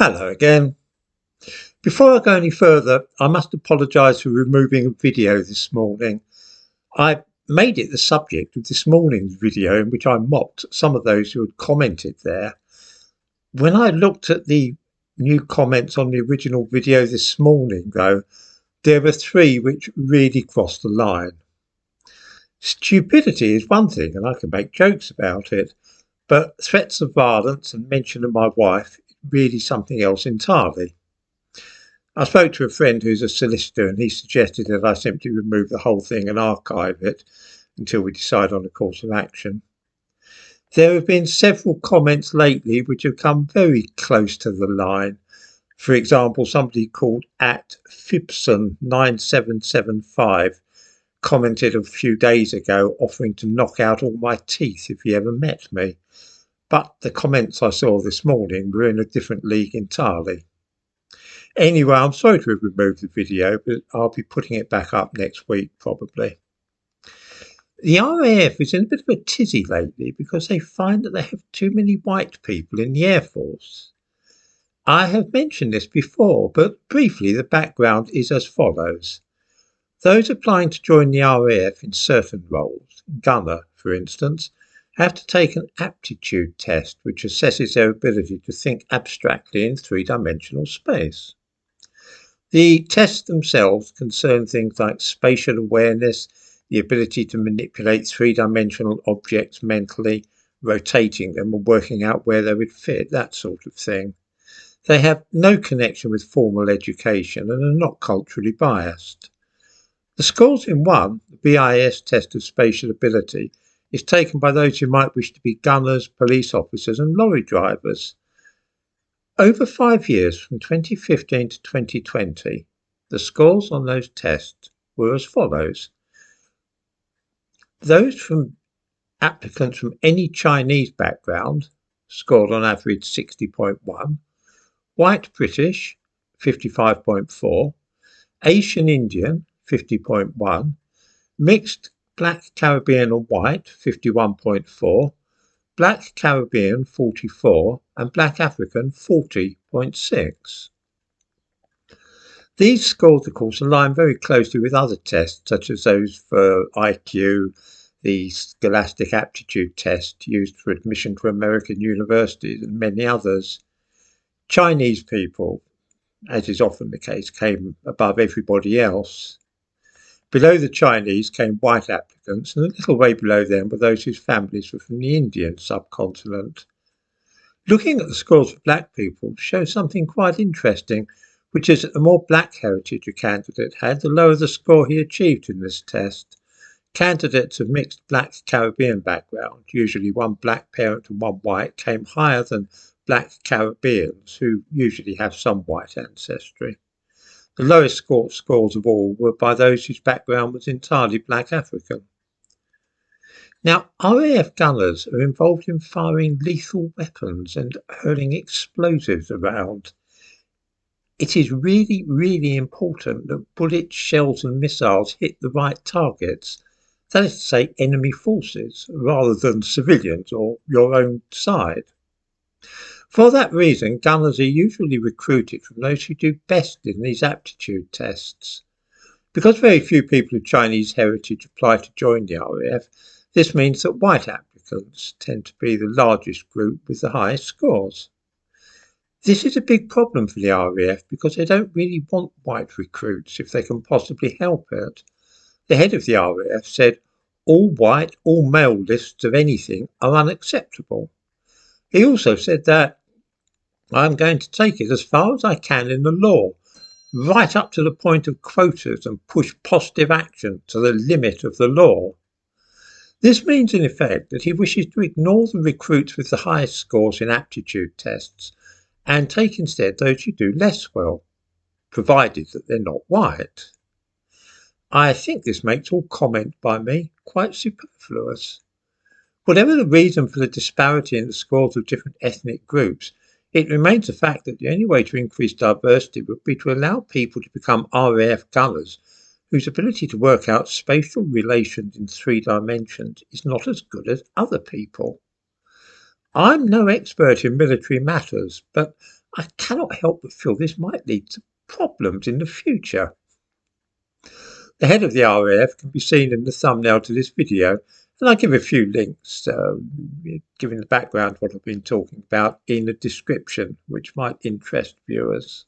Hello again. Before I go any further, I must apologise for removing a video this morning. I made it the subject of this morning's video in which I mocked some of those who had commented there. When I looked at the new comments on the original video this morning, though, there were three which really crossed the line. Stupidity is one thing, and I can make jokes about it, but threats of violence and mention of my wife is really something else entirely. I spoke to a friend who's a solicitor, and he suggested that I simply remove the whole thing and archive it until we decide on a course of action. There have been several comments lately which have come very close to the line. For example, somebody called @Fibson9775 commented a few days ago offering to knock out all my teeth if he ever met me. But the comments I saw this morning were in a different league entirely. Anyway, I'm sorry to have removed the video, but I'll be putting it back up next week probably. The RAF is in a bit of a tizzy lately because they find that they have too many white people in the Air Force. I have mentioned this before, but briefly the background is as follows. Those applying to join the RAF in certain roles, gunner for instance, have to take an aptitude test which assesses their ability to think abstractly in three-dimensional space. The tests themselves concern things like spatial awareness, the ability to manipulate three-dimensional objects mentally, rotating them and working out where they would fit, that sort of thing. They have no connection with formal education and are not culturally biased. The scores in one, the BIS test of spatial ability, is taken by those who might wish to be gunners, police officers and lorry drivers. Over 5 years, from 2015 to 2020, the scores on those tests were as follows. Those from applicants from any Chinese background scored on average 60.1, white British 55.4, Asian Indian 50.1, mixed Black Caribbean and white 51.4, Black Caribbean 44 and Black African 40.6. These scores, of course, align very closely with other tests such as those for IQ, the Scholastic Aptitude Test used for admission to American universities and many others. Chinese people, as is often the case, came above everybody else. Below the Chinese came white applicants, and a little way below them were those whose families were from the Indian subcontinent. Looking at the scores for black people shows something quite interesting, which is that the more black heritage a candidate had, the lower the score he achieved in this test. Candidates of mixed Black Caribbean background, usually one black parent and one white, came higher than Black Caribbeans, who usually have some white ancestry. The lowest scores of all were by those whose background was entirely Black African. Now, RAF gunners are involved in firing lethal weapons and hurling explosives around. It is really, really important that bullets, shells and missiles hit the right targets, that is to say enemy forces, rather than civilians or your own side. For that reason, gunners are usually recruited from those who do best in these aptitude tests. Because very few people of Chinese heritage apply to join the RAF, this means that white applicants tend to be the largest group with the highest scores. This is a big problem for the RAF because they don't really want white recruits if they can possibly help it. The head of the RAF said, all white, all male lists of anything are unacceptable. He also said that I'm going to take it as far as I can in the law, right up to the point of quotas and push positive action to the limit of the law. This means in effect that he wishes to ignore the recruits with the highest scores in aptitude tests and take instead those who do less well, provided that they're not white. I think this makes all comment by me quite superfluous. Whatever the reason for the disparity in the scores of different ethnic groups, it remains a fact that the only way to increase diversity would be to allow people to become RAF gunners whose ability to work out spatial relations in 3 dimensions is not as good as other people. I'm no expert in military matters, but I cannot help but feel this might lead to problems in the future. The head of the RAF can be seen in the thumbnail to this video, and I'll give a few links, giving the background to what I've been talking about in the description, which might interest viewers.